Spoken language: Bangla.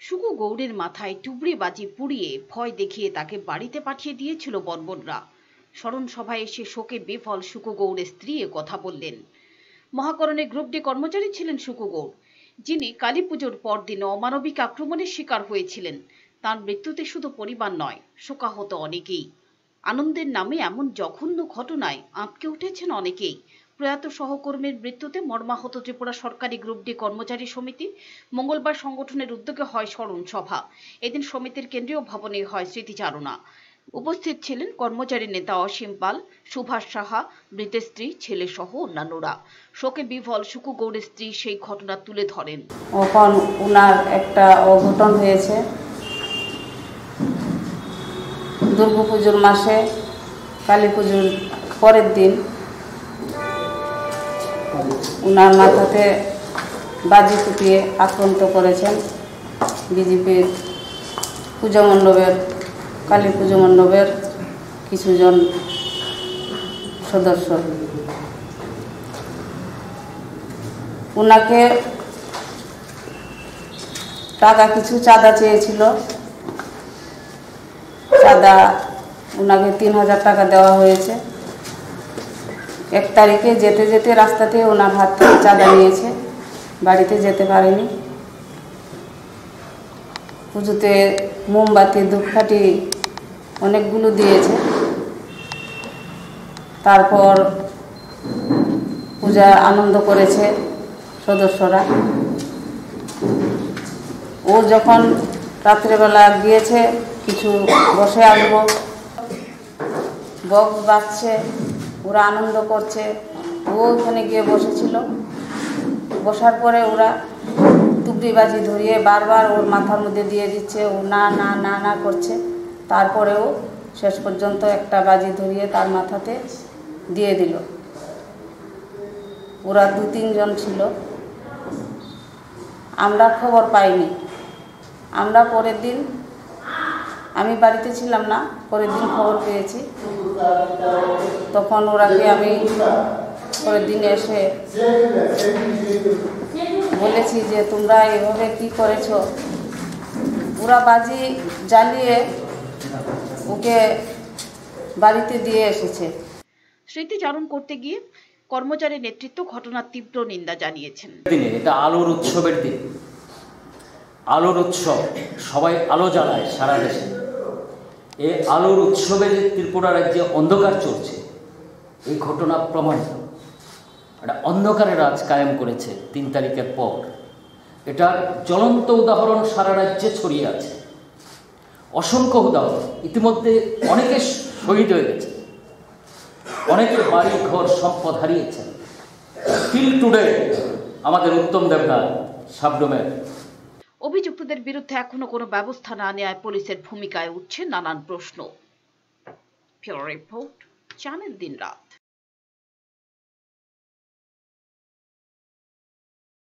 শুকু গৌড়ের মাথায় টুবড়ি বাজি পুড়িয়ে ভয় দেখিয়ে তাকে বাড়িতে পাঠিয়ে দিয়েছিল বর্বররা। স্মরণ সভায় এসে শোকে বিফল শুকু গৌড়ের স্ত্রী কথা বললেন। মহাকরণে গ্রুপ ডি কর্মচারী ছিলেন শুকু গৌড়, যিনি কালী পুজোর পরদিন অমানবিক আক্রমণের শিকার হয়েছিলেন। তার মৃত্যুতে শুধু পরিবার নয়, শোকাহত অনেকেই। আনন্দের নামে এমন জঘন্য ঘটনায় আঁতকে উঠেছেন অনেকেই। প্রয়াত সহকর্মীর মৃত্যুতে মর্মাহত ত্রিপুরা সরকারি গ্রুপ ডি কর্মচারী সমিতি। মঙ্গলবার সংগঠনের উদ্যোগে হয় স্মরণ সভা। এদিন সমিতির কেন্দ্রীয় ভবনে হয় স্মৃতিচারণা। উপস্থিত ছিলেন কর্মচারী নেতা অসীম পাল, সুভাষ সাহা, মৃতের স্ত্রী, ছেলে সহ অন্যান্যরা। শোকে বিভল শুকু গৌড়ের স্ত্রী সেই ঘটনা তুলে ধরেন। এখন উনার একটা অঘটন হয়েছে। দুর্গাপুজোর মাসে কালী পুজোর পরের দিন উনার মাথাতে বাজি ফুটিয়ে আক্রান্ত করেছেন বিজেপির পূজা মণ্ডপের, কালী পুজো মণ্ডপের কিছুজন সদস্য। উনাকে টাকা কিছু চাঁদা চেয়েছিল। চাঁদা উনাকে 3000 টাকা দেওয়া হয়েছে। 1 তারিখে যেতে যেতে রাস্তাতে ওনার হাত থেকে চাঁদা নিয়েছে, বাড়িতে যেতে পারেনি। পুজোতে মোমবাতি ধূপকাঠি অনেকগুলো দিয়েছে। তারপর পূজা আনন্দ করেছে সদস্যরা। ও যখন রাত্রেবেলা গিয়েছে, কিছু বসে আসবো, বক্স বাজছে, ওরা আনন্দ করছে। ও ওখানে গিয়ে বসেছিল। বসার পরে ওরা টুকরিবাজি ধরিয়ে বারবার ওর মাথার মধ্যে দিয়ে দিচ্ছে। ও না না না না করছে। তারপরেও শেষ পর্যন্ত একটা বাজি ধরিয়ে তার মাথাতে দিয়ে দিল। ওরা 2-3 জন ছিল। আমরা খবর পাইনি। আমরা পরের দিন, আমি বাড়িতে ছিলাম না, পরের দিন খবর পেয়েছি। তখন ওরাকে আমি পরের দিন এসে বলেছি যে তোমরা এভাবে কি করেছো। ওরা বাজি জ্বালিয়ে ওকে বাড়িতে দিয়ে এসেছে। স্মৃতিচারণ করতে গিয়ে কর্মচারী নেতৃত্ব ঘটনার তীব্র নিন্দা জানিয়েছেন। এটা আলোর উৎসবের দিন, আলোর উৎসব, সবাই আলো জ্বালায় সারা দেশে। এই আলোর উৎসবে ত্রিপুরা রাজ্যে অন্ধকার চলছে, এই ঘটনা প্রমাণিত। একটা অন্ধকারের রাজ কায়েম করেছে 3 তারিখের পর। এটার জ্বলন্ত উদাহরণ সারা রাজ্যে ছড়িয়ে আছে। অসংখ্য উদাহরণ, ইতিমধ্যে অনেকে শহীদ হয়ে গেছে, অনেকের বাড়ি ঘর সম্পদ হারিয়েছেন। টিল টুডে আমাদের উত্তম দেবনাথ সাবডোমের। অভিযুক্তদের বিরুদ্ধে এখনো কোনো ব্যবস্থা না নেওয়ায় পুলিশের ভূমিকায় উঠছে নানান প্রশ্ন। ব্যুরো রিপোর্ট, চ্যানেল দিনরাত।